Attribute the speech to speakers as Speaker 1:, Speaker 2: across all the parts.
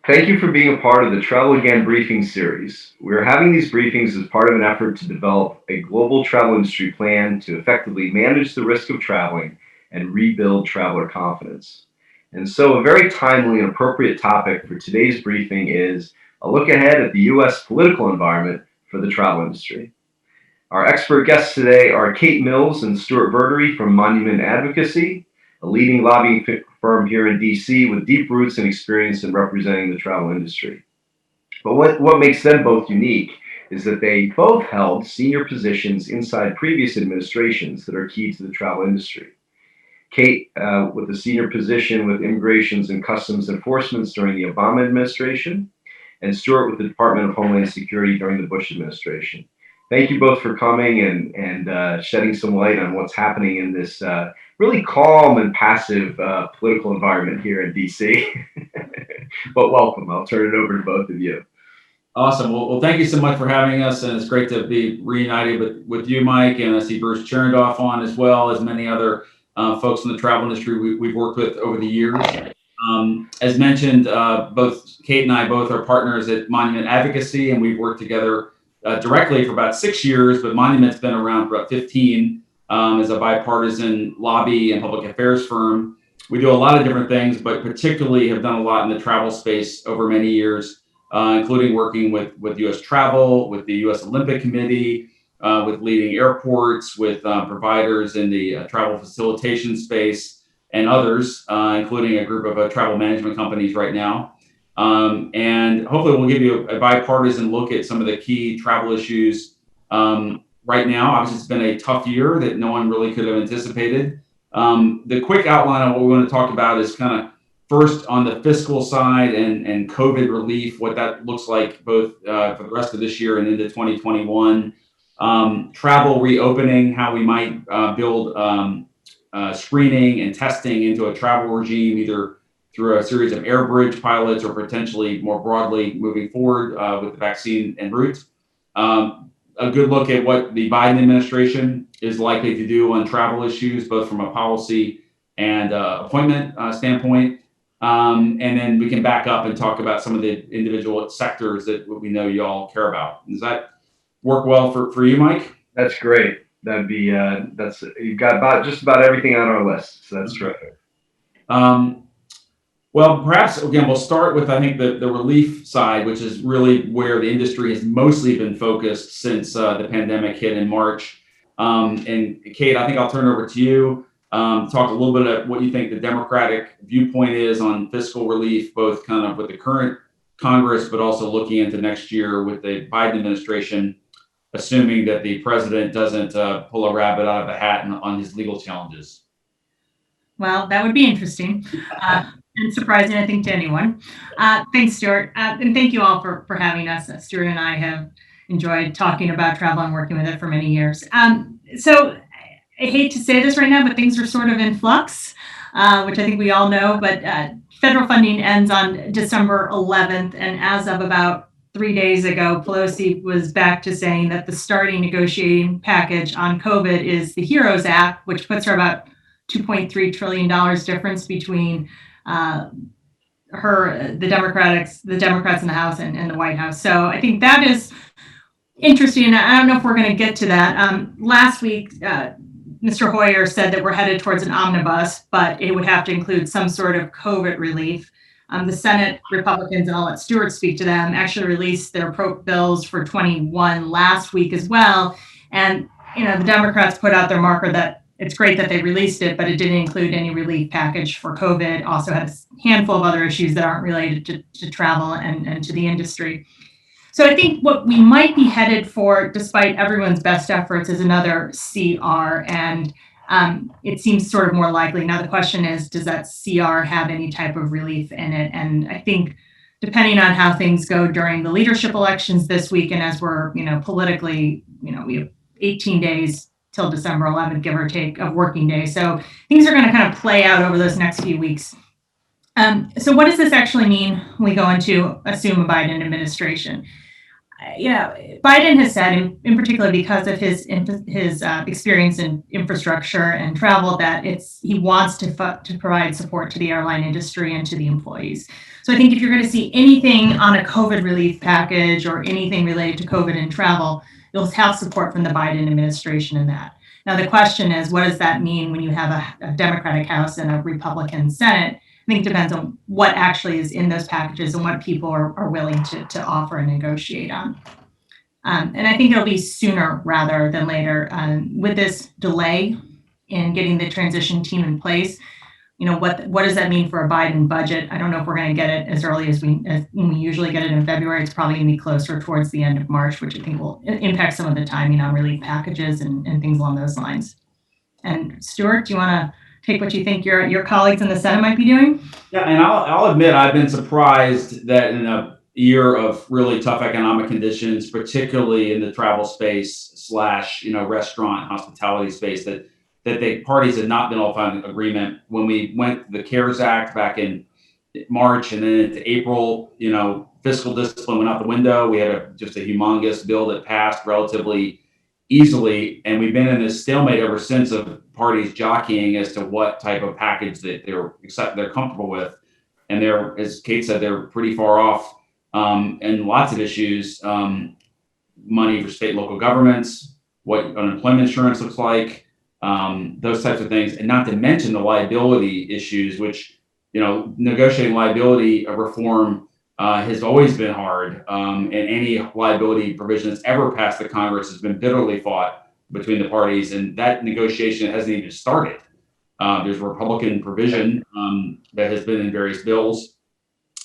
Speaker 1: Thank you for being a part of the Travel Again briefing series. We are having these briefings as part of an effort to develop a global travel industry plan to effectively manage the risk of traveling and rebuild traveler confidence. And so, a very timely and appropriate topic for today's briefing is a look ahead at the U.S. political environment for the travel industry. Our expert guests today are Kate Mills and Stewart Verdery from Monument Advocacy, a leading lobbying firm here in DC with deep roots and experience in representing the travel industry. But what makes them both unique is that they both held senior positions inside previous administrations that are key to the travel industry. Kate with a senior position with Immigrations and Customs Enforcement during the Obama administration, and Stewart with the Department of Homeland Security during the Bush administration. Thank you both for coming and shedding some light on what's happening in this really calm and passive political environment here in DC. But welcome. I'll turn it over to both of you.
Speaker 2: Awesome. Well, thank you so much for having us, and it's great to be reunited with you, Mike, and I see Bruce Cherndorf on as well as many other folks in the travel industry we've worked with over the years. As mentioned, both Kate and I both are partners at Monument Advocacy, and we've worked together directly for about 6 years, but Monument's been around for about 15 as a bipartisan lobby and public affairs firm. We do a lot of different things, but particularly have done a lot in the travel space over many years, including working with U.S. Travel, with the U.S. Olympic Committee, with leading airports, with providers in the travel facilitation space, and others, including a group of travel management companies right now. And hopefully we'll give you a bipartisan look at some of the key travel issues right now. Obviously, it's been a tough year that no one really could have anticipated. The quick outline of what we want to talk about is kind of first on the fiscal side and COVID relief, what that looks like both for the rest of this year and into 2021. Travel reopening, how we might build screening and testing into a travel regime, either through a series of air bridge pilots or potentially more broadly moving forward with the vaccine en route. A good look at what the Biden administration is likely to do on travel issues, both from a policy and appointment standpoint. And then we can back up and talk about some of the individual sectors that we know you all care about. Does that work well for you, Mike?
Speaker 1: That's great. That'd be you've got just about everything on our list, so that's terrific.
Speaker 2: Well, perhaps again we'll start with I think the relief side, which is really where the industry has mostly been focused since the pandemic hit in March. And Kate, I think I'll turn it over to you. Talk a little bit about what you think the Democratic viewpoint is on fiscal relief, both kind of with the current Congress, but also looking into next year with the Biden administration, assuming that the president doesn't pull a rabbit out of the hat on his legal challenges.
Speaker 3: Well, that would be interesting and surprising, I think, to anyone. Thanks, Stuart. And thank you all for having us. Stuart and I have enjoyed talking about travel and working with it for many years. So I hate to say this right now, but things are sort of in flux, which I think we all know. But federal funding ends on December 11th. And as of about 3 days ago, Pelosi was back to saying that the starting negotiating package on COVID is the HEROES Act, which puts her about $2.3 trillion difference between the Democrats in the House and the White House. So I think that is interesting. I don't know if we're going to get to that. Last week, Mr. Hoyer said that we're headed towards an omnibus, but it would have to include some sort of COVID relief. The Senate Republicans, and I'll let Stewart speak to them, actually released their bills for 21 last week as well. And, the Democrats put out their marker that it's great that they released it, but it didn't include any relief package for COVID. Also has a handful of other issues that aren't related to travel and to the industry. So I think what we might be headed for, despite everyone's best efforts, is another CR. And it seems sort of more likely. Now, the question is, does that CR have any type of relief in it? And I think depending on how things go during the leadership elections this week, and as we're, politically, we have 18 days till December 11th, give or take, of working days. So things are going to kind of play out over those next few weeks. So what does this actually mean when we go into assume a Biden administration? Biden has said, in particular because of his experience in infrastructure and travel, that he wants to provide support to the airline industry and to the employees. So I think if you're going to see anything on a COVID relief package or anything related to COVID and travel, you'll have support from the Biden administration in that. Now, the question is, what does that mean when you have a Democratic House and a Republican Senate? I think it depends on what actually is in those packages and what people are willing to offer and negotiate on. And I think it'll be sooner rather than later. With this delay in getting the transition team in place, what does that mean for a Biden budget? I don't know if we're going to get it as early as we usually get it in February. It's probably going to be closer towards the end of March, which I think will impact some of the timing on relief packages and things along those lines. And Stewart, do you want to take what you think your colleagues in the Senate might be doing?
Speaker 2: Yeah, and I'll admit I've been surprised that in a year of really tough economic conditions, particularly in the travel space / restaurant hospitality space, that the parties had not been all found in agreement. When we went to the CARES Act back in March and then into April, fiscal discipline went out the window. We had just a humongous bill that passed relatively easily, and we've been in this stalemate ever since of parties jockeying as to what type of package that they're comfortable with. And they're, as Kate said, they're pretty far off in lots of issues. Money for state and local governments, what unemployment insurance looks like, those types of things, and not to mention the liability issues, which negotiating liability reform has always been hard, and any liability provision that's ever passed the Congress has been bitterly fought between the parties, and that negotiation hasn't even started. There's a Republican provision that has been in various bills.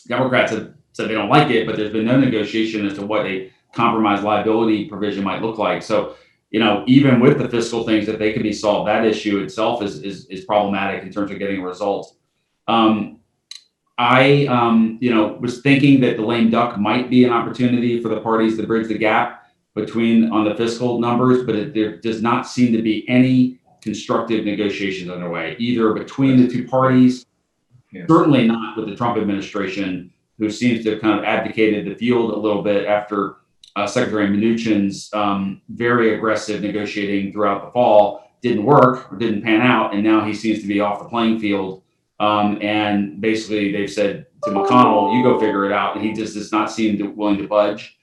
Speaker 2: Democrats have said they don't like it, but there's been no negotiation as to what a compromise liability provision might look like. So, even with the fiscal things that they can be solved, that issue itself is problematic in terms of getting a result. I was thinking that the lame duck might be an opportunity for the parties to bridge the gap on the fiscal numbers, but there does not seem to be any constructive negotiations underway, either between the two parties, certainly not with the Trump administration, who seems to have kind of abdicated the field a little bit after Secretary Mnuchin's very aggressive negotiating throughout the fall didn't work or didn't pan out, and now he seems to be off the playing field. And basically they've said to McConnell, you go figure it out. And he just does not seem willing to budge.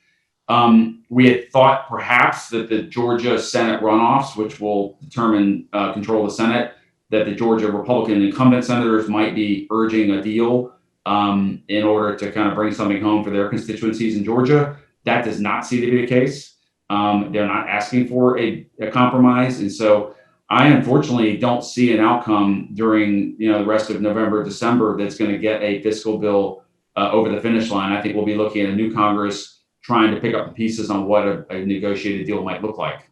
Speaker 2: We had thought perhaps that the Georgia Senate runoffs, which will determine control of the Senate, that the Georgia Republican incumbent senators might be urging a deal in order to kind of bring something home for their constituencies in Georgia. That does not seem to be the case. They're not asking for a compromise. And so I unfortunately don't see an outcome during the rest of November, December that's going to get a fiscal bill over the finish line. I think we'll be looking at a new Congress trying to pick up the pieces on what a negotiated deal might look like.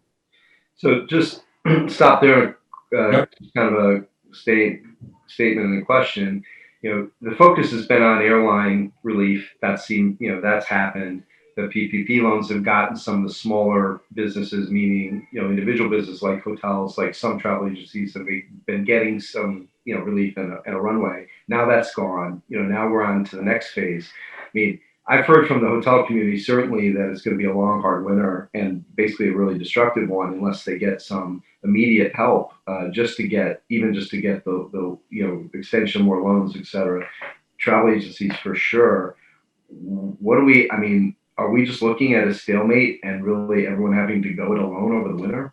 Speaker 1: So just stop there. Kind of a statement and a question. The focus has been on airline relief. That's happened. The PPP loans have gotten some of the smaller businesses, meaning, individual businesses like hotels, like some travel agencies have been getting some, relief and a runway. Now that's gone. Now we're on to the next phase. I mean, I've heard from the hotel community certainly that it's going to be a long, hard winter and basically a really destructive one unless they get some immediate help, just to get the extension, more loans, et cetera. Travel agencies for sure. Are we just looking at a stalemate and really everyone having to go it alone over the winter?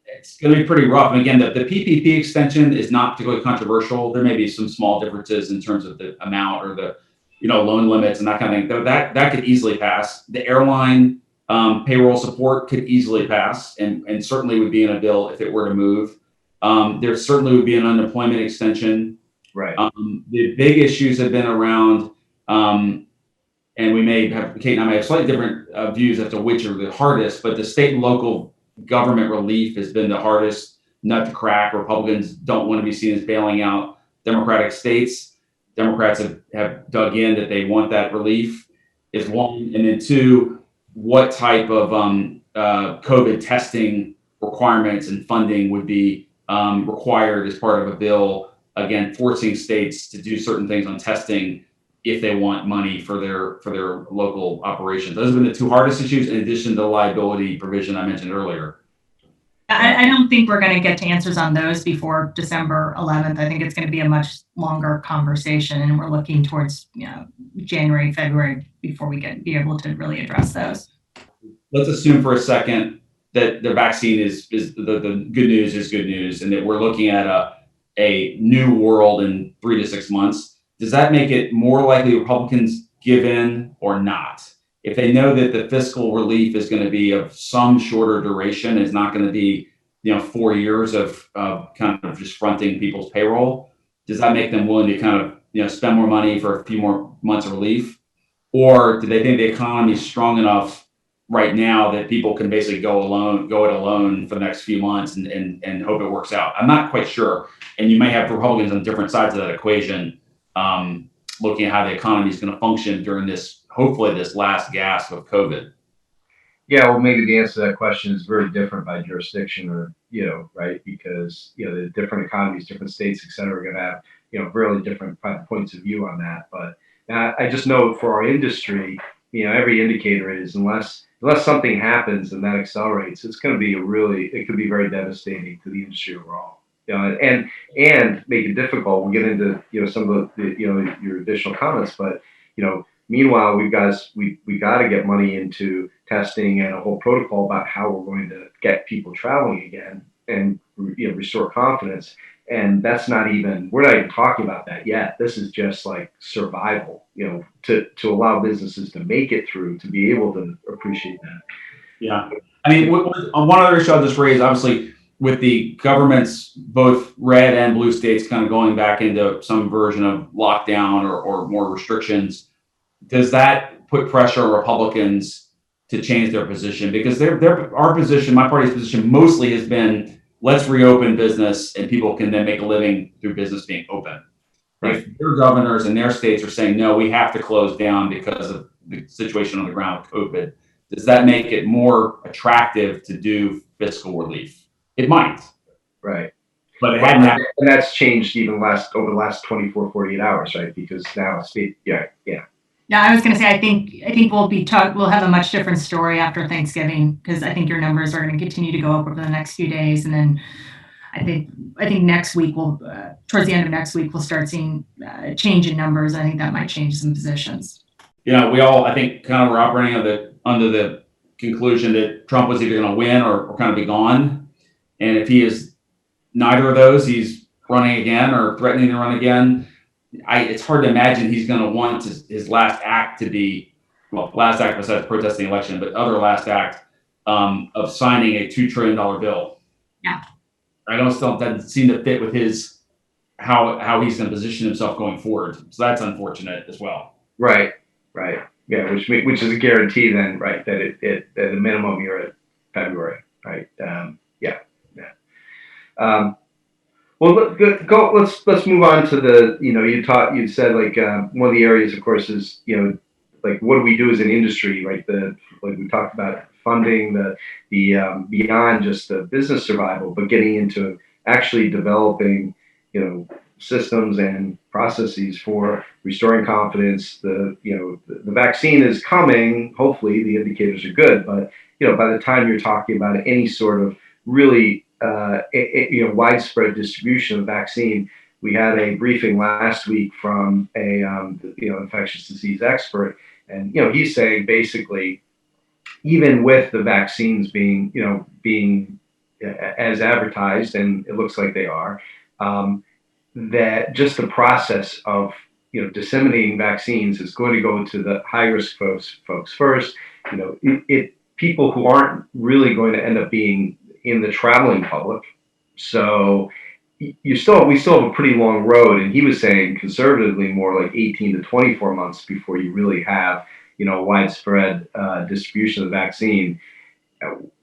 Speaker 2: It's going to be pretty rough. And again, the PPP extension is not particularly controversial. There may be some small differences in terms of the amount or the loan limits and that kind of thing. That could easily pass. The airline payroll support could easily pass and certainly would be in a bill if it were to move. There certainly would be an unemployment extension.
Speaker 1: Right.
Speaker 2: The big issues have been around, and Kate and I may have slightly different views as to which are the hardest, but the state and local government relief has been the hardest nut to crack. Republicans don't want to be seen as bailing out Democratic states. Democrats have dug in that they want that relief is one. And then two, what type of COVID testing requirements and funding would be required as part of a bill, again, forcing states to do certain things on testing if they want money for their local operations. Those have been the two hardest issues, in addition to the liability provision I mentioned earlier.
Speaker 3: I don't think we're going to get to answers on those before December 11th. I think it's going to be a much longer conversation, and we're looking towards January, February before we be able to really address those.
Speaker 2: Let's assume for a second that the vaccine is the good news is good news, and that we're looking at a new world in 3 to 6 months. Does that make it more likely Republicans give in or not? If they know that the fiscal relief is going to be of some shorter duration, is not going to be 4 years of kind of just fronting people's payroll, does that make them willing to kind of spend more money for a few more months of relief? Or do they think the economy is strong enough right now that people can basically go it alone for the next few months and hope it works out? I'm not quite sure. And you may have Republicans on different sides of that equation, looking at how the economy is going to function during hopefully this last gasp of COVID.
Speaker 1: Yeah, well, maybe the answer to that question is very different by jurisdiction, or right, because the different economies, different states, et cetera, are going to have really different points of view on that. But I just know for our industry, every indicator is unless something happens and that accelerates, it's going to be it could be very devastating to the industry overall. And make it difficult. We'll get into some of the your additional comments, but meanwhile, we got to get money into testing and a whole protocol about how we're going to get people traveling again and restore confidence. And we're not even talking about that yet. This is just like survival, to allow businesses to make it through, to be able to appreciate that.
Speaker 2: Yeah. I mean, one other issue I'll just raise, obviously, with the governments, both red and blue states kind of going back into some version of lockdown or more restrictions, does that put pressure on Republicans to change their position? Because our position, my party's position, mostly has been, let's reopen business and people can then make a living through business being open. Right. If their governors and their states are saying, no, we have to close down because of the situation on the ground with COVID, does that make it more attractive to do fiscal relief? It might.
Speaker 1: Right.
Speaker 2: But it hadn't happened.
Speaker 1: And that's changed even over the last 24, 48 hours, right? Because now state, yeah.
Speaker 3: Yeah, I was going to say, I think we'll have a much different story after Thanksgiving, because I think your numbers are going to continue to go up over the next few days, and then I think next week towards the end of next week we'll start seeing a change in numbers. I think that might change some positions.
Speaker 2: We all, I think, kind of were operating under the conclusion that Trump was either going to win or kind of be gone, and if he is neither of those, he's running again or threatening to run again. It's hard to imagine he's going to want his last act to be, last act besides protesting the election, but other last act of signing a $2 trillion bill.
Speaker 3: Yeah.
Speaker 2: Doesn't seem to fit with how he's going to position himself going forward. So that's unfortunate as well.
Speaker 1: Right. Yeah, which is a guarantee then, right, that it at a minimum you're at February, right? Yeah. Well, let's move on to the, you said like one of the areas, of course, is, like what do we do as an industry, right? Like we talked about funding the beyond just the business survival, but getting into actually developing, systems and processes for restoring confidence. The vaccine is coming. Hopefully the indicators are good, but by the time you're talking about any sort of really widespread distribution of vaccine. We had a briefing last week from a infectious disease expert, and he's saying basically, even with the vaccines being as advertised, and it looks like they are, that just the process of disseminating vaccines is going to go to the high risk folks first. People who aren't really going to end up being in the traveling public. So we still have a pretty long road, and he was saying conservatively more like 18 to 24 months before you really have widespread distribution of the vaccine.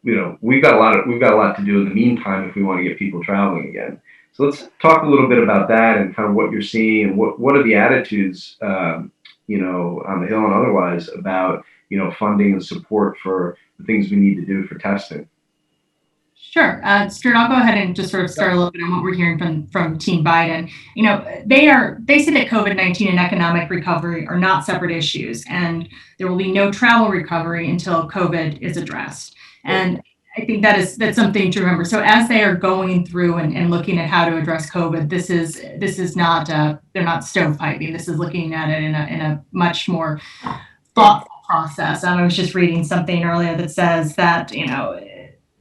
Speaker 1: We've got a lot to do in the meantime if we want to get people traveling again. So let's talk a little bit about that and kind of what you're seeing and what are the attitudes on the Hill and otherwise about funding and support for the things we need to do for testing.
Speaker 3: Sure. Stuart, I'll go ahead and just sort of start a little bit on what we're hearing from Team Biden. They say that COVID-19 and economic recovery are not separate issues, and there will be no travel recovery until COVID is addressed. And I think that's something to remember. So as they are going through and looking at how to address COVID, this is not they're not stovepiping. This is looking at it in a much more thoughtful process. I was just reading something earlier that says that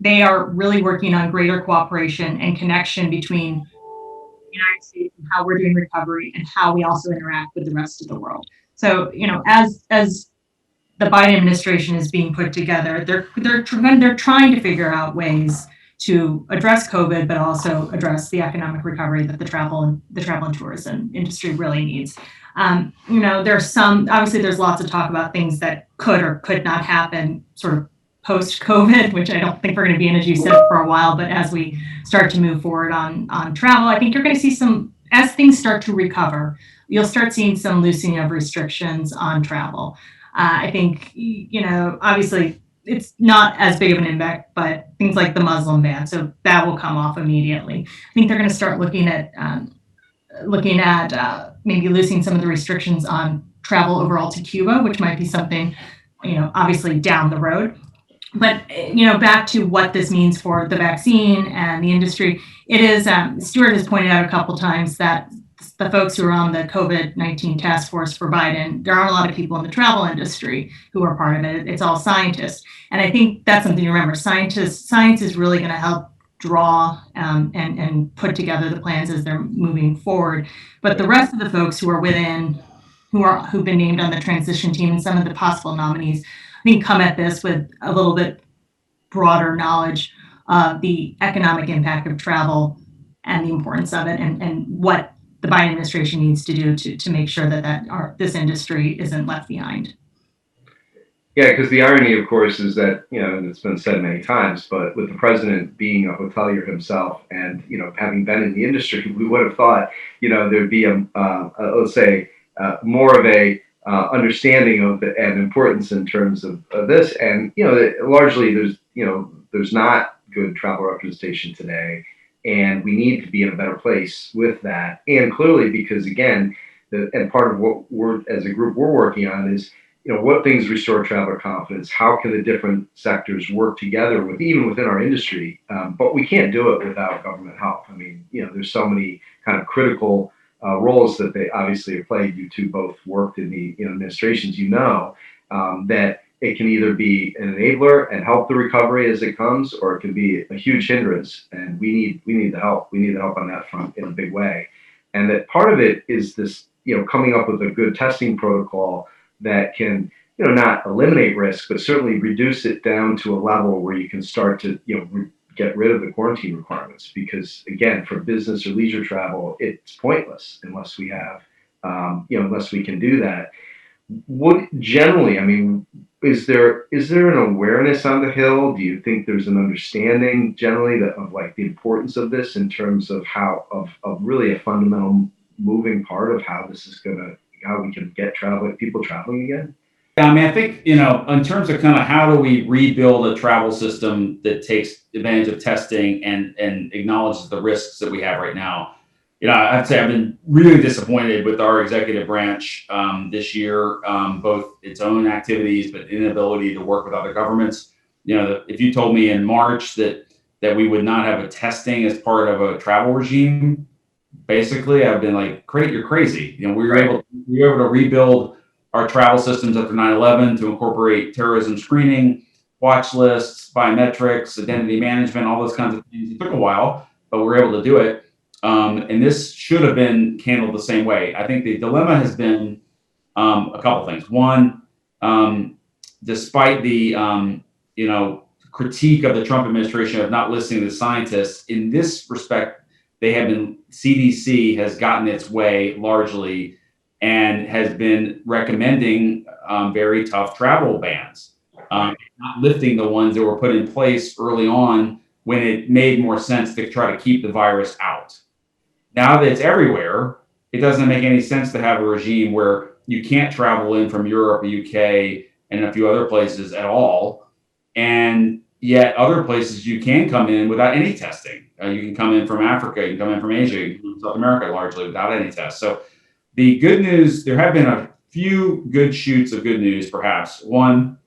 Speaker 3: they are really working on greater cooperation and connection between the United States and how we're doing recovery and how we also interact with the rest of the world. So, as the Biden administration is being put together, they're trying to figure out ways to address COVID, but also address the economic recovery that the travel and tourism industry really needs. There's lots of talk about things that could or could not happen sort of post-COVID, which I don't think we're going to be in, as you said, for a while. But as we start to move forward on travel, I think you're going to see as things start to recover, you'll start seeing some loosening of restrictions on travel. I think, obviously it's not as big of an impact, but things like the Muslim ban, so that will come off immediately. I think they're going to start looking at maybe loosening some of the restrictions on travel overall to Cuba, which might be something, obviously down the road. But, back to what this means for the vaccine and the industry, it is, Stewart has pointed out a couple times that the folks who are on the COVID-19 task force for Biden, there aren't a lot of people in the travel industry who are part of it. It's all scientists. And I think that's something to remember. Science is really going to help draw and put together the plans as they're moving forward. But the rest of the folks who are who've been named on the transition team and some of the possible nominees, I think, come at this with a little bit broader knowledge of the economic impact of travel and the importance of it, and what the Biden administration needs to do to make sure that this industry isn't left behind.
Speaker 1: Yeah, because the irony, of course, is that, and it's been said many times, but with the president being a hotelier himself and, having been in the industry, we would have thought, there'd be let's say, more of a understanding of and importance in terms of this. And, largely there's not good travel representation today. And we need to be in a better place with that. And clearly, because again, and part of what we're, as a group, we're working on is, what things restore traveler confidence? How can the different sectors work together even within our industry? But we can't do it without government help. I mean, there's so many kind of critical roles that they obviously have played. You two both worked in the administrations, that it can either be an enabler and help the recovery as it comes, or it can be a huge hindrance. And we need the help. We need the help on that front in a big way. And that part of it is this, coming up with a good testing protocol that can, not eliminate risk, but certainly reduce it down to a level where you can start to, get rid of the quarantine requirements. Because again, for business or leisure travel, it's pointless unless we have, unless we can do that. What generally, I mean, is there an awareness on the Hill? Do you think there's an understanding generally of like the importance of this in terms of of really a fundamental moving part of how this is how we can get people traveling again?
Speaker 2: Yeah, I mean, I think, in terms of kind of how do we rebuild a travel system that takes advantage of testing and acknowledges the risks that we have right now. I have to say I've been really disappointed with our executive branch this year, both its own activities, but inability to work with other governments. If you told me in March that we would not have a testing as part of a travel regime, basically I've been like, you're crazy. We were able to rebuild our travel systems after 9/11 to incorporate terrorism screening, watch lists, biometrics, identity management, all those kinds of things. It took a while, but we were able to do it. And this should have been handled the same way. I think the dilemma has been a couple things. One, despite the critique of the Trump administration of not listening to scientists, in this respect, CDC has gotten its way largely and has been recommending very tough travel bans, not lifting the ones that were put in place early on when it made more sense to try to keep the virus out. Now that it's everywhere, it doesn't make any sense to have a regime where you can't travel in from Europe, the UK, and a few other places at all. And Yet other places you can come in without any testing. You can come in from Africa, you can come in from Asia, you can come from South America largely without any tests. So the good news, there have been a few good shoots of good news, perhaps. One,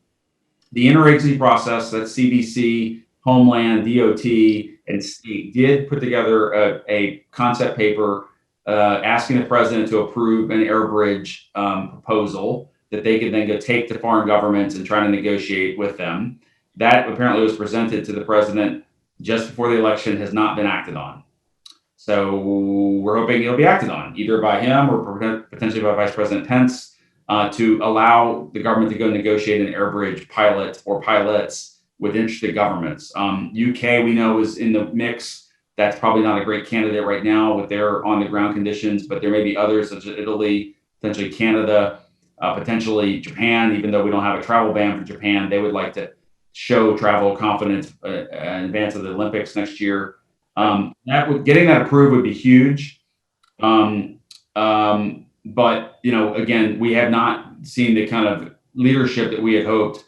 Speaker 2: the interagency process, that's CDC, Homeland, DOT, and state, did put together a concept paper asking the president to approve an air bridge proposal that they could then go take to foreign governments and try to negotiate with them. That apparently was presented to the president just before the election, has not been acted on. So we're hoping it'll be acted on, either by him or potentially by Vice President Pence, to allow the government to go negotiate an air bridge pilot or pilots with interested governments. UK, we know, is in the mix. That's probably not a great candidate right now with their on the ground conditions, but there may be others such as Italy, potentially Canada, potentially Japan. Even though we don't have a travel ban for Japan, they would like to show travel confidence in advance of the Olympics next year. Getting that approved would be huge. But, again, we have not seen the kind of leadership that we had hoped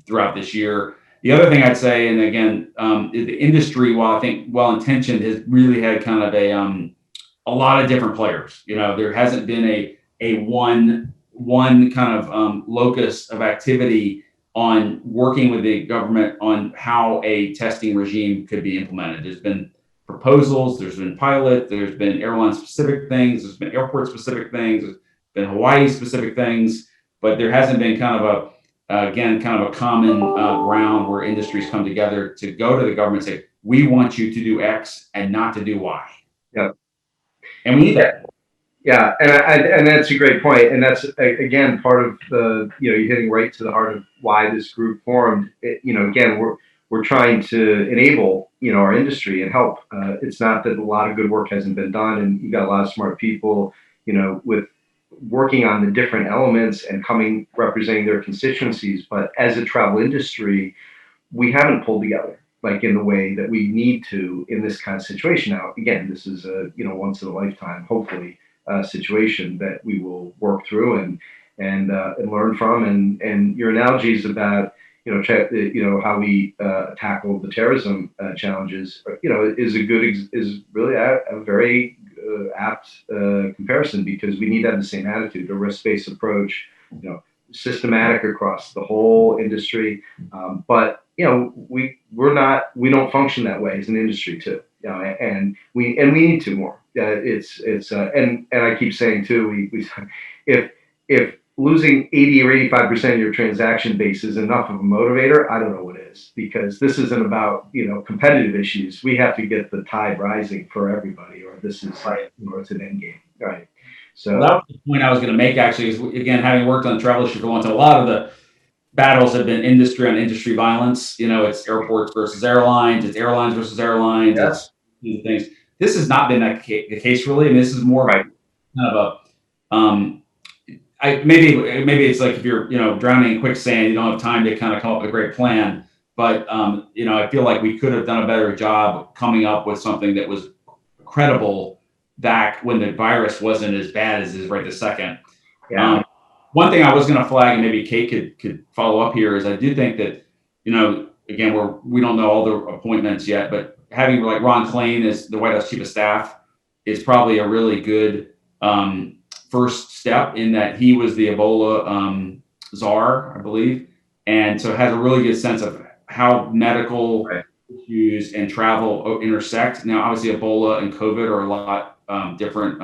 Speaker 2: throughout this year. The other thing I'd say, and again, the industry, while I think well-intentioned, has really had kind of a lot of different players. There hasn't been a one kind of locus of activity on working with the government on how a testing regime could be implemented. There's been proposals, there's been pilot, there's been airline specific things, there's been airport specific things, there's been Hawaii specific things, but there hasn't been kind of a common ground where industries come together to go to the government and say, we want you to do X and not to do Y.
Speaker 1: Yeah.
Speaker 2: And we need that.
Speaker 1: Yeah, and that's a great point, and that's again part of the you're hitting right to the heart of why this group formed. Again, we're trying to enable our industry and help. It's not that a lot of good work hasn't been done, and you've got a lot of smart people with working on the different elements and representing their constituencies. But as a travel industry, we haven't pulled together like in the way that we need to in this kind of situation. Now, again, this is a once in a lifetime, hopefully. Situation that we will work through and learn from, and your analogies about how we tackle the terrorism challenges is really a very apt comparison, because we need to have the same attitude, a risk-based approach, systematic across the whole industry, but we don't function that way as an industry too. And we need to more. And I keep saying too, if losing 80 or 85% of your transaction base is enough of a motivator, I don't know what is, because this isn't about competitive issues. We have to get the tide rising for everybody, or this is it's an end game, right? So
Speaker 2: that was the point I was going to make. Actually, is again, having worked on the travel issue for a long time, a lot of the battles have been industry on industry violence. It's airports versus airlines, it's airlines versus airlines.
Speaker 1: Yes.
Speaker 2: It's things. This has not been the case really. I mean, this is more kind of a maybe it's like if you're drowning in quicksand, you don't have time to kind of come up with a great plan. But I feel like we could have done a better job coming up with something that was credible back when the virus wasn't as bad as it is right this second.
Speaker 1: Yeah.
Speaker 2: One thing I was going to flag, and maybe Kate could follow up here, is I do think that again we don't know all the appointments yet, but having like Ron Klain as the White House Chief of Staff is probably a really good first step, in that he was the Ebola czar, I believe, and so has a really good sense of how medical issues and travel intersect. Now, obviously, Ebola and COVID are a lot different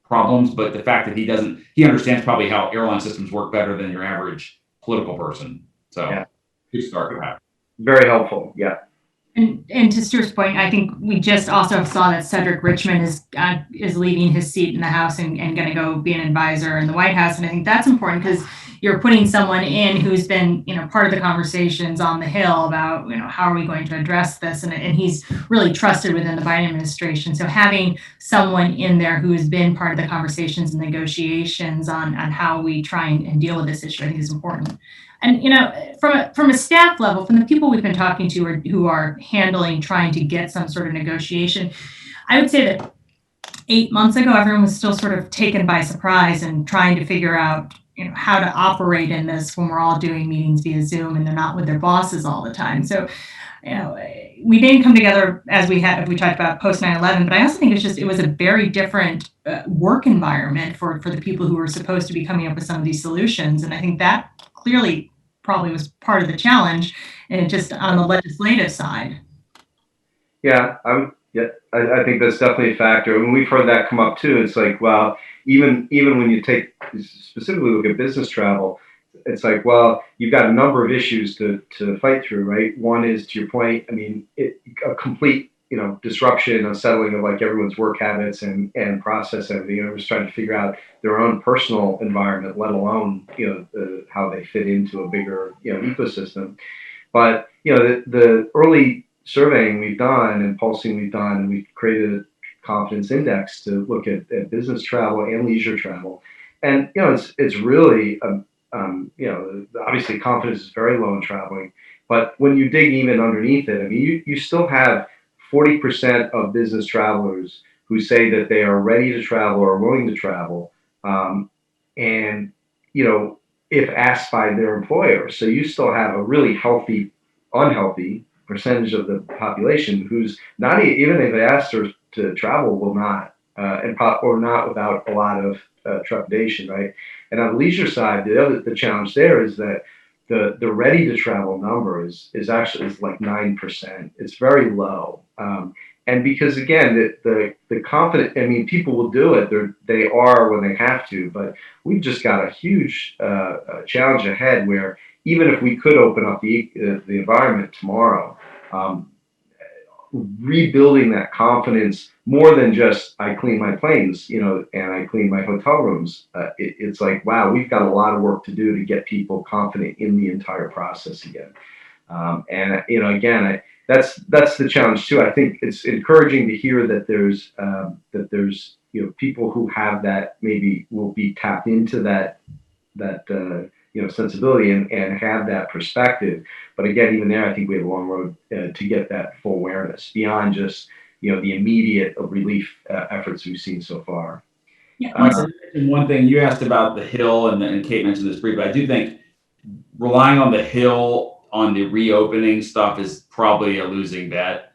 Speaker 2: problems, but the fact that he understands probably how airline systems work better than your average political person. So, good start perhaps.
Speaker 1: Very helpful. Yeah.
Speaker 3: And to Stuart's point, I think we just also saw that Cedric Richmond is leaving his seat in the House and going to go be an advisor in the White House. And I think that's important, because you're putting someone in who's been, part of the conversations on the Hill about, how are we going to address this? And he's really trusted within the Biden administration. So having someone in there who has been part of the conversations and negotiations on how we try and deal with this issue, I think is important. And, from a staff level, from the people we've been talking to who are trying to get some sort of negotiation, I would say that 8 months ago, everyone was still sort of taken by surprise and trying to figure out, how to operate in this when we're all doing meetings via Zoom and they're not with their bosses all the time. So, we didn't come together as we talked about post 9/11, but I also think it was a very different work environment for the people who were supposed to be coming up with some of these solutions. And I think that clearly probably was part of the challenge, and just on the legislative side.
Speaker 1: Yeah, I think that's definitely a factor. I mean, we've heard that come up too. It's like, well, even when you specifically look at business travel, it's like, well, you've got a number of issues to fight through, right? One is, to your point, I mean, a complete, disruption, unsettling of like everyone's work habits and process everything. Everyone's trying to figure out their own personal environment, let alone, how they fit into a bigger, ecosystem. But, the early surveying we've done and pulsing we've done, and we've created a confidence index to look at business travel and leisure travel. And, it's really, obviously confidence is very low in traveling, but when you dig even underneath it, I mean, you still have 40% of business travelers who say that they are ready to travel or willing to travel. And, if asked by their employer. So you still have a really unhealthy percentage of the population who's not, even if they asked her to travel, will not, or not without a lot of trepidation, right? And on the leisure side, the challenge there is that the ready to travel number is like 9%. It's very low. And because again, the confident, I mean, people will do it. They are when they have to, but we've just got a huge challenge ahead where even if we could open up the environment tomorrow, rebuilding that confidence more than just I clean my planes, and I clean my hotel rooms. It's like, wow, we've got a lot of work to do to get people confident in the entire process again. And again, that's the challenge too. I think it's encouraging to hear that there's people who have that, maybe will be tapped into that sensibility and have that perspective. But again, even there, I think we have a long road to get that full awareness beyond just the immediate relief efforts we've seen so far.
Speaker 2: Yeah. One thing you asked about the Hill, and Kate mentioned this briefly. I do think relying on the Hill on the reopening stuff is probably a losing bet.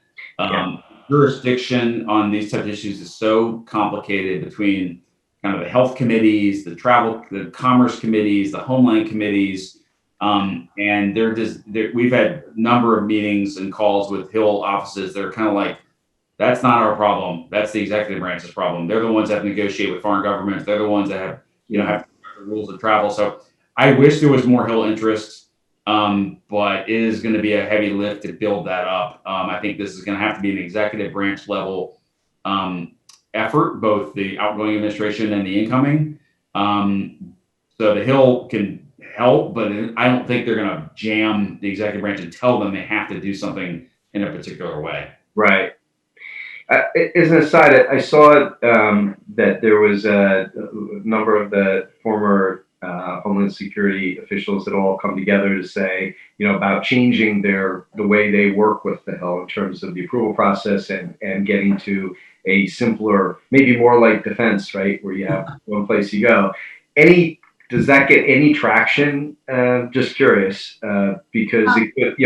Speaker 2: Jurisdiction on these type of issues is so complicated between kind of the health committees, the commerce committees, the homeland committees, and we've had a number of meetings and calls with Hill offices. They're kind of like, that's not our problem. That's the executive branch's problem. They're the ones that negotiate with foreign governments. They're the ones that have the rules of travel. So I wish there was more Hill interest. But it is going to be a heavy lift to build that up. I think this is going to have to be an executive branch level effort, both the outgoing administration and the incoming. So the Hill can help, but I don't think they're going to jam the executive branch and tell them they have to do something in a particular way.
Speaker 1: Right. As an aside, I saw that there was a number of the former Homeland Security officials that all come together to say, about changing the way they work with the Hill in terms of the approval process and getting to a simpler, maybe more like defense, right, where you have one place you go. Does that get any traction? Just curious, because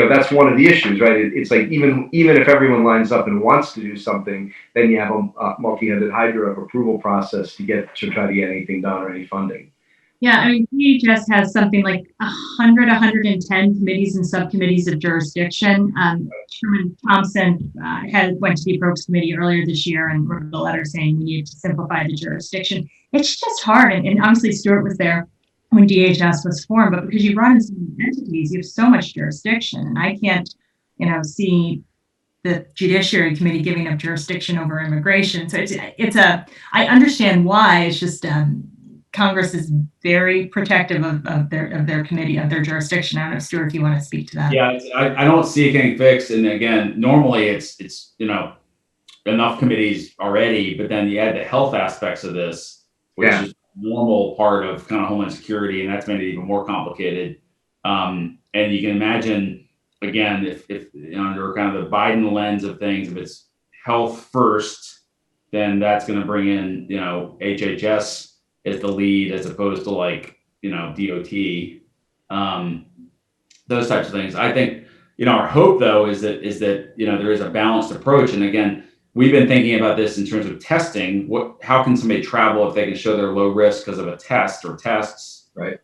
Speaker 1: that's one of the issues, right? It's like even if everyone lines up and wants to do something, then you have a multi-headed hydra of approval process to try to get anything done or any funding.
Speaker 3: Yeah, I mean, DHS has something like 110 committees and subcommittees of jurisdiction. Chairman Thompson went to the Appropriations Committee earlier this year and wrote a letter saying we need to simplify the jurisdiction. It's just hard, and obviously Stewart was there when DHS was formed, but because you run in so many entities, you have so much jurisdiction, and I can't, see the Judiciary Committee giving up jurisdiction over immigration. So I understand why. It's just Congress is very protective of their committee, of their jurisdiction. I don't know, Stewart, if you want to speak to that.
Speaker 2: Yeah, I don't see it getting fixed. And again, normally it's enough committees already, but then you add the health aspects of this, which is a normal part of kind of Homeland Security, and that's made it even more complicated. And you can imagine, again, if under kind of the Biden lens of things, if it's health first, then that's going to bring in HHS as the lead, as opposed to like DOT, those types of things. I think, our hope though is that there is a balanced approach. And again, we've been thinking about this in terms of testing. How can somebody travel if they can show they're low risk because of a test or tests?
Speaker 1: Right.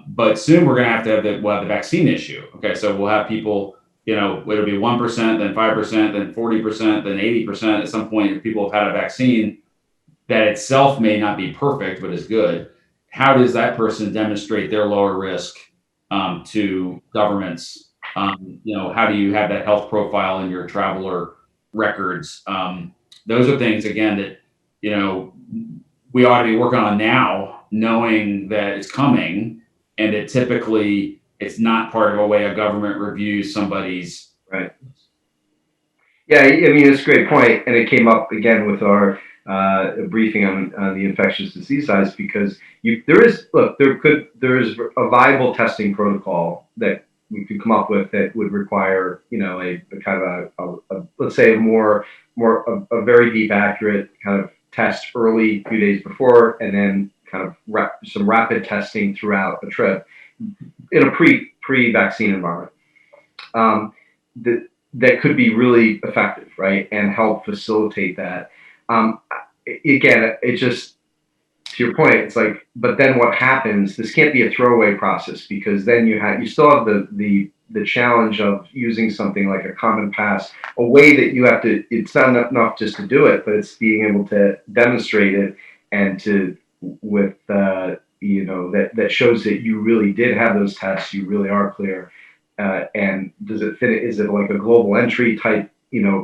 Speaker 2: But soon we're going to have we'll have the vaccine issue. Okay, so we'll have people, it'll be 1%, then 5%, then 40%, then 80%. At some point, if people have had a vaccine that itself may not be perfect, but is good, how does that person demonstrate their lower risk to governments? How do you have that health profile in your traveler records? Those are things, again, that, we ought to be working on now, knowing that it's coming, and that typically it's not part of a way a government reviews somebody's.
Speaker 1: Right. Yeah, I mean, it's a great point, and it came up again with our briefing on the infectious disease size, because there is a viable testing protocol that we could come up with that would require, a kind of a let's say a very deep, accurate kind of test early, a few days before, and then kind of some rapid testing throughout the trip in a pre-vaccine environment. That could be really effective, right, and help facilitate that. Again, it just, to your point, it's like, but then what happens? This can't be a throwaway process, because then you still have the challenge of using something like a common pass, a way that you have to. It's not enough just to do it, but it's being able to demonstrate it and that shows that you really did have those tests, you really are clear. And does it fit? Is it like a global entry type,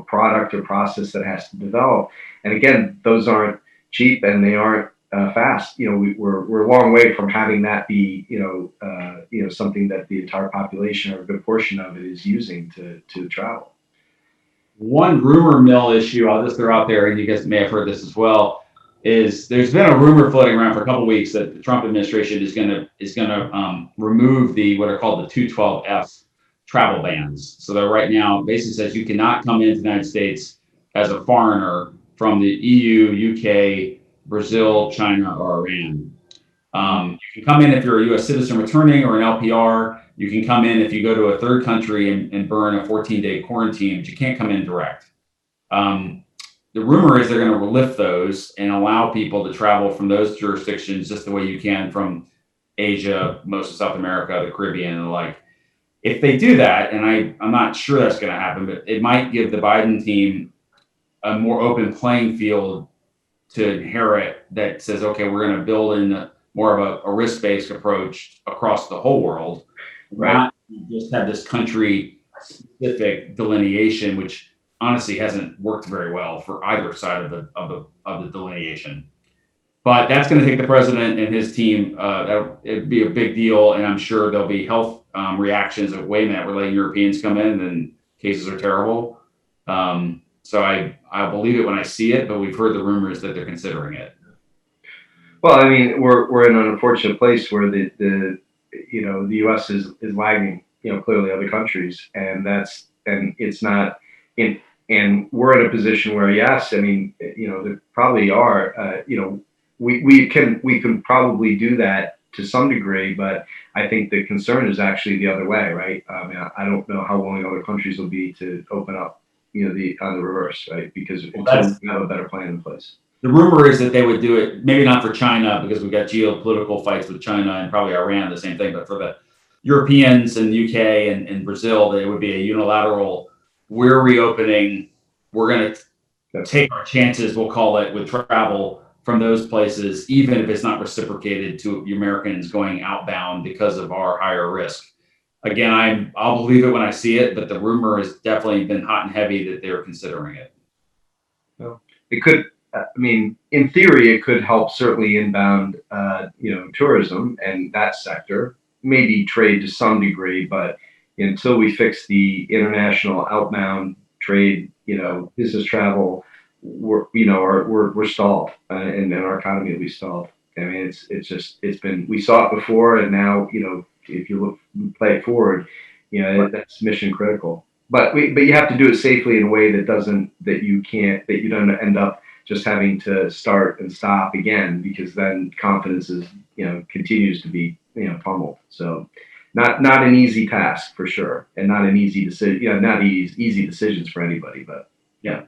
Speaker 1: product or process that has to develop? And again, those aren't cheap and they aren't fast. We're a long way from having that be, something that the entire population or a good portion of it is using to travel.
Speaker 2: One rumor mill issue I'll just throw out there, and you guys may have heard this as well, is there's been a rumor floating around for a couple of weeks that the Trump administration is going to remove what are called the 212F travel bans. So that right now basically says you cannot come into the United States as a foreigner from the EU, UK, Brazil, China, or Iran. You can come in if you're a U.S. citizen returning or an LPR. You can come in if you go to a third country and burn a 14-day quarantine, but you can't come in direct. The rumor is they're going to lift those and allow people to travel from those jurisdictions just the way you can from Asia, most of South America, the Caribbean, and the like. If they do that, and I'm not sure that's going to happen, but it might give the Biden team a more open playing field to inherit that says, okay, we're going to build in more of a risk-based approach across the whole world,
Speaker 1: right?
Speaker 2: Not just have this country-specific delineation, which honestly hasn't worked very well for either side of the delineation. But that's going to take the president and his team. It'd be a big deal, and I'm sure there'll be health reactions of, wait a minute, we're letting Europeans come in, and cases are terrible. So I believe it when I see it, but we've heard the rumors that they're considering it.
Speaker 1: Well, I mean, we're in an unfortunate place where the U.S. is lagging, clearly other countries, and it's not in. And we're in a position where, yes, I mean, there probably are, we can probably do that to some degree, but I think the concern is actually the other way, right? I mean, I don't know how willing other countries will be to open up, on the reverse, right? Because we have a better plan in place.
Speaker 2: The rumor is that they would do it, maybe not for China, because we've got geopolitical fights with China and probably Iran, the same thing, but for the Europeans and UK and Brazil, that it would be a unilateral, we're reopening, we're going to take our chances, we'll call it, with travel from those places, even if it's not reciprocated to Americans going outbound because of our higher risk. Again, I'll believe it when I see it, but the rumor has definitely been hot and heavy that they're considering it.
Speaker 1: Well, it could, I mean, in theory, it could help certainly inbound, tourism and that sector, maybe trade to some degree, but until we fix the international outbound trade, business travel, we're stalled, and our economy will be stalled. I mean, it's been, we saw it before, and now, if you play it forward, that's mission critical. But you have to do it safely in a way that you don't end up just having to start and stop again, because then confidence is continues to be pummeled. So not an easy task for sure, and not an easy decision. Not easy decisions for anybody. But yeah.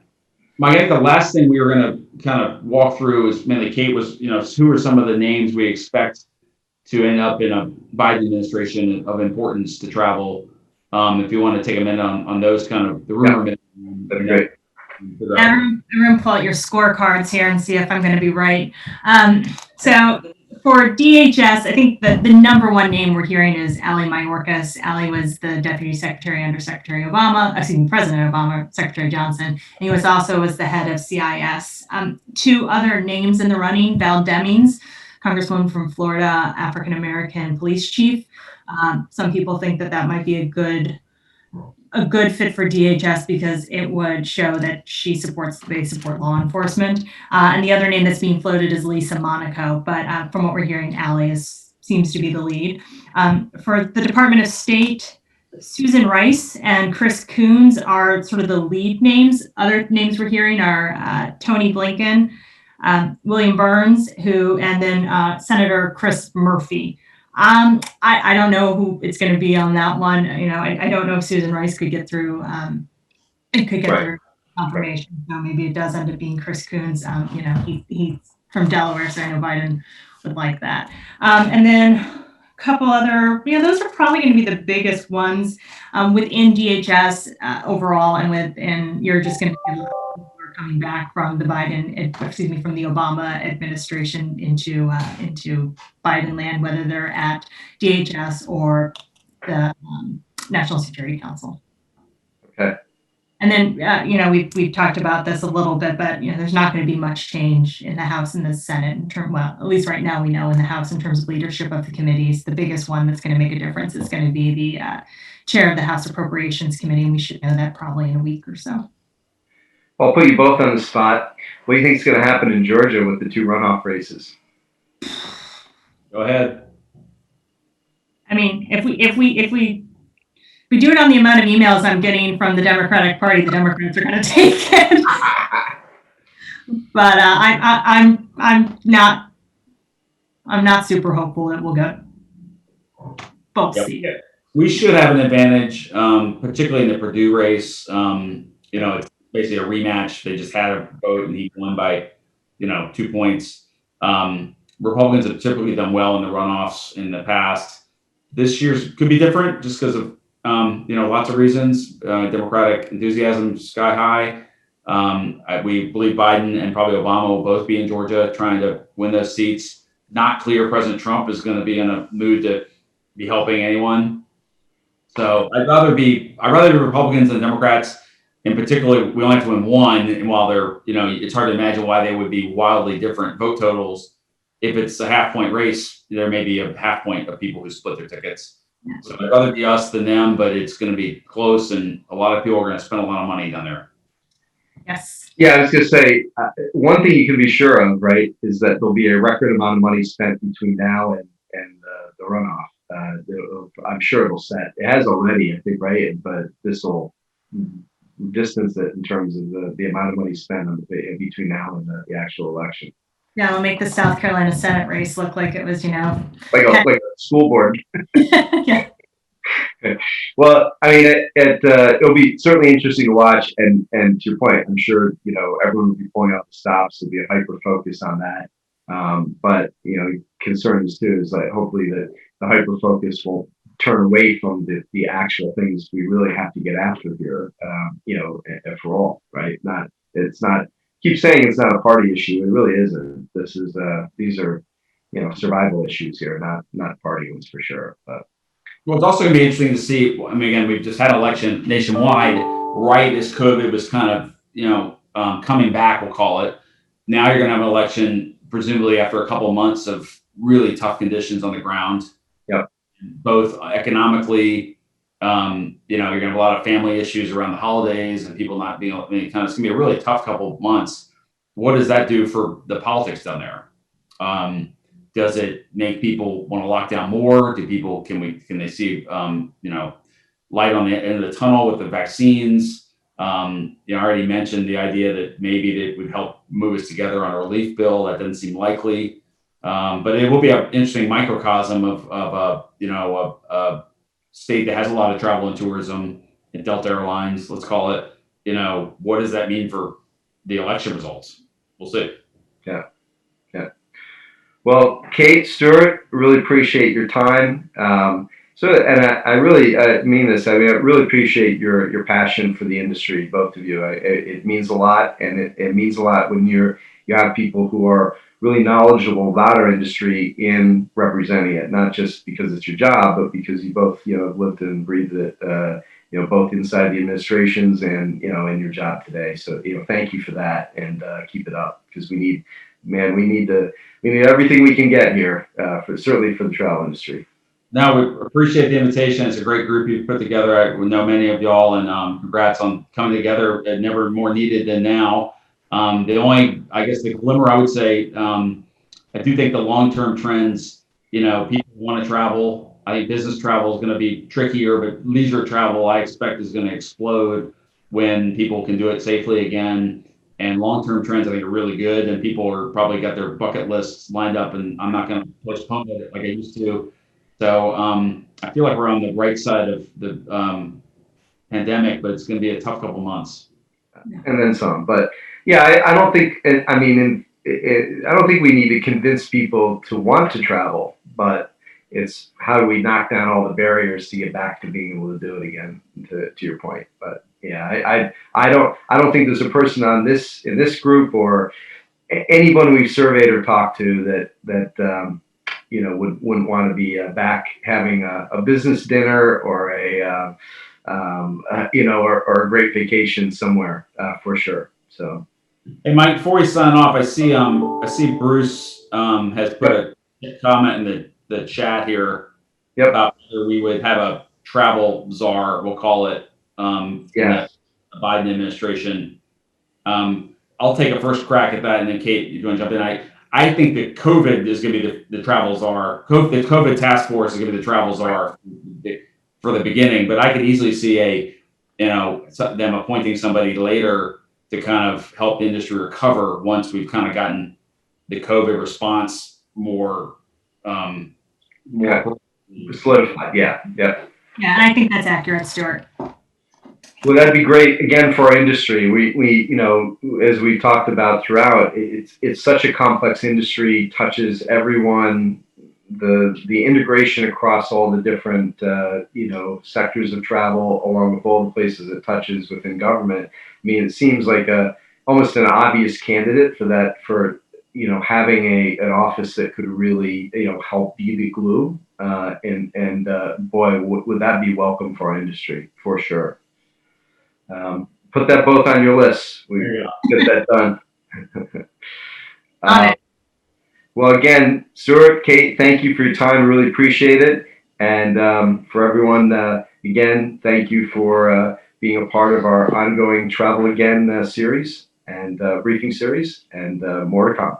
Speaker 2: Mike, I think the last thing we were going to kind of walk through is mainly Kate was, who are some of the names we expect to end up in a Biden administration of importance to travel. If you want to take a minute on those kind of the rumor.
Speaker 1: Yeah, that'd be great.
Speaker 3: Everyone pull out your scorecards here and see if I'm going to be right. So for DHS, I think the number one name we're hearing is Ali Mayorkas. Ali was the Deputy Secretary under President Obama, Secretary Johnson, and he was the head of CIS. Two other names in the running, Val Demings, Congresswoman from Florida, African-American police chief. Some people think that might be a good fit for DHS because it would show that they support law enforcement. And the other name that's being floated is Lisa Monaco, but from what we're hearing, Ali seems to be the lead. For the Department of State, Susan Rice and Chris Coons are sort of the lead names. Other names we're hearing are Tony Blinken, William Burns, and then Senator Chris Murphy. I don't know who it's going to be on that one. I don't know if Susan Rice could get through. It could get through confirmation. So maybe it does end up being Chris Coons. He's from Delaware, so I know Biden would like that. And then a couple other, those are probably going to be the biggest ones within DHS overall, and you're just going to be coming back from the from the Obama administration into Biden land, whether they're at DHS or the National Security Council.
Speaker 1: Okay.
Speaker 3: And then, we've talked about this a little bit, but, there's not going to be much change in the House and the Senate at least right now we know in the House in terms of leadership of the committees. The biggest one that's going to make a difference is going to be the chair of the House Appropriations Committee, and we should know that probably in a week or so.
Speaker 1: I'll put you both on the spot. What do you think is going to happen in Georgia with the two runoff races?
Speaker 2: Go ahead.
Speaker 3: I mean, if we do it on the amount of emails I'm getting from the Democratic Party, the Democrats are going to take it. But I'm not super hopeful that we'll get both seats.
Speaker 2: We should have an advantage, particularly in the Purdue race. It's basically a rematch. They just had a vote and he won by, 2 points. Republicans have typically done well in the runoffs in the past. This year's could be different just because of, lots of reasons. Democratic enthusiasm sky high. We believe Biden and probably Obama will both be in Georgia trying to win those seats. Not clear President Trump is going to be in a mood to be helping anyone. So I'd rather be Republicans than Democrats. In particular, we only have to win one, and while they're, it's hard to imagine why they would be wildly different vote totals. If it's a half-point race, there may be a half point of people who split their tickets. So I'd rather be us than them, but it's going to be close, and a lot of people are going to spend a lot of money down there.
Speaker 3: Yes.
Speaker 1: Yeah, I was going to say, one thing you can be sure of, right, is that there'll be a record amount of money spent between now and the runoff. I'm sure it'll set. It has already, I think, right? But this will distance it in terms of the amount of money spent in between now and the actual election.
Speaker 3: Yeah, it'll make the South Carolina Senate race look like it was,
Speaker 1: like a school board.
Speaker 3: Yeah.
Speaker 1: Well, I mean, it'll be certainly interesting to watch, and to your point, I'm sure everyone will be pulling out the stops. There'll be a hyper focus on that. But concerns too is like hopefully that the hyper focus will turn away from the actual things we really have to get after here. For all, right? It's not. Keep saying it's not a party issue. It really isn't. These are survival issues here, not party ones for sure. But
Speaker 2: well, it's also going to be interesting to see. I mean, again, we've just had an election nationwide right as COVID was kind of coming back. We'll call it. Now you're going to have an election presumably after a couple of months of really tough conditions on the ground.
Speaker 1: Yep.
Speaker 2: Both economically, you're going to have a lot of family issues around the holidays and people not being able to it's going to be a really tough couple of months. What does that do for the politics down there? Does it make people want to lock down more? Can they see, light on the end of the tunnel with the vaccines? I already mentioned the idea that maybe it would help move us together on a relief bill. That doesn't seem likely. But it will be an interesting microcosm of a state that has a lot of travel and tourism, and Delta Airlines, let's call it. What does that mean for the election results? We'll see.
Speaker 1: Yeah. Well, Kate, Stewart, really appreciate your time. And I really mean this. I really appreciate your passion for the industry, both of you. It means a lot, and it means a lot when you have people who are really knowledgeable about our industry in representing it, not just because it's your job, but because you both lived and breathed it. Both inside the administrations and in your job today. So thank you for that, and keep it up, because we need everything we can get here, certainly for the travel industry.
Speaker 2: No, we appreciate the invitation. It's a great group you've put together. I know many of y'all, and congrats on coming together. Never more needed than now. The only, I guess, the glimmer I would say, I do think the long-term trends, people want to travel. I think business travel is going to be trickier, but leisure travel, I expect, is going to explode when people can do it safely again. And long-term trends, I think, are really good, and people are probably got their bucket lists lined up, and I'm not going to postpone it like I used to. So I feel like we're on the right side of the pandemic, but it's going to be a tough couple months.
Speaker 1: And then some. But yeah, I don't think. I don't think we need to convince people to want to travel, but it's how do we knock down all the barriers to get back to being able to do it again. To your point, but yeah, I don't think there's a person in this group or anyone we've surveyed or talked to that wouldn't want to be back having a business dinner or or a great vacation somewhere, for sure. So,
Speaker 2: hey Mike, before we sign off, I see Bruce has put a comment in the chat here about whether we would have a travel czar, we'll call it, in the Biden administration. I'll take a first crack at that, and then Kate, you want to jump in? I think that COVID is going to be the travel czar. The COVID task force is going to be the travel czar for the beginning, but I could easily see them appointing somebody later to kind of help the industry recover once we've kind of gotten the COVID response more
Speaker 1: solidified. Yeah.
Speaker 3: Yeah, and I think that's accurate, Stewart.
Speaker 1: Well, that'd be great again for our industry. We as we've talked about throughout, it's such a complex industry, touches everyone. The integration across all the different sectors of travel, along with all the places it touches within government. I mean, it seems like almost an obvious candidate for having an office that could really help be the glue. And boy, would that be welcome for our industry, for sure. Put that both on your list. We get that done. Well, again, Stewart, Kate, thank you for your time. Really appreciate it. And for everyone, again, thank you for being a part of our ongoing Travel Again series and briefing series, and more to come.